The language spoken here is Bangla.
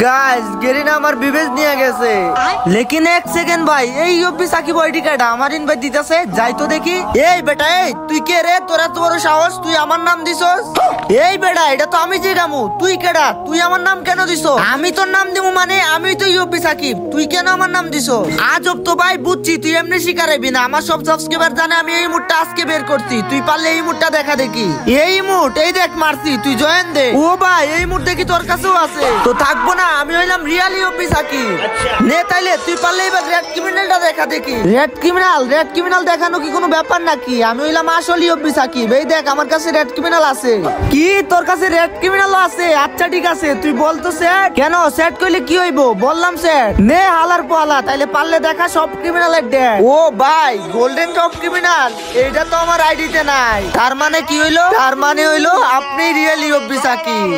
গাইস গেরিনা আমার বিবেজ নিয়ে গেছে লেকিন এক সেকেন্ড ভাই এই ইউপি সাকিব আইডি কার্ড আমার ইনভাইট দিতেছে যাই তো দেখি। এই বেটা এই তুই কে রে? তোর এত বড় সাহস তুই আমার নাম দিছস? এই বেটা এটা তো আমি জিগামু, তুই কেডা? তুই আমার নাম কেন দিছস? আমি তোর নাম দিমু মানে আমি তো ইউপি সাকিব, তুই কেন আমার নাম দিছস? আজব তো ভাই, বুঝছি তুই এমনি শিকারাবি না। আমার সব সাবস্ক্রাইবার জানে আমি এই মুডটা আজকে বের করছি, তুই পারলে এই মুডটা দেখা দেখি। এই মুড এই দেখ মারছি, তুই জয়েন দে। ও ভাই এই মুড দেখি তোর কাছেও আছে তো থাকবো না, আমি হইলাম রিয়াল ইউপি সাকিব। নে তাইলে তুই পারলে এবার রেড ক্রিমিনালটা দেখা দেখি। রেড ক্রিমিনাল দেখানো কি কোনো ব্যাপার নাকি? আমি হইলাম আসল ইউপি সাকিব। এই দেখ আমার কাছে রেড ক্রিমিনাল আছে। কি তোর কাছে রেড ক্রিমিনাল আছে? আচ্ছা ঠিক আছে তুই বল তো সেট কেন? সেট কইলে কি হইব? বললাম সেট নে হালার পালা, তাইলে পারলে দেখা সব ক্রিমিনালের ডেট। ও ভাই গোল্ডেন টপ ক্রিমিনাল এইটা তো আমার আইডিতে নাই, তার মানে কি হইলো? তার মানে হইলো আপনি রিয়েল ইউপি সাকিব।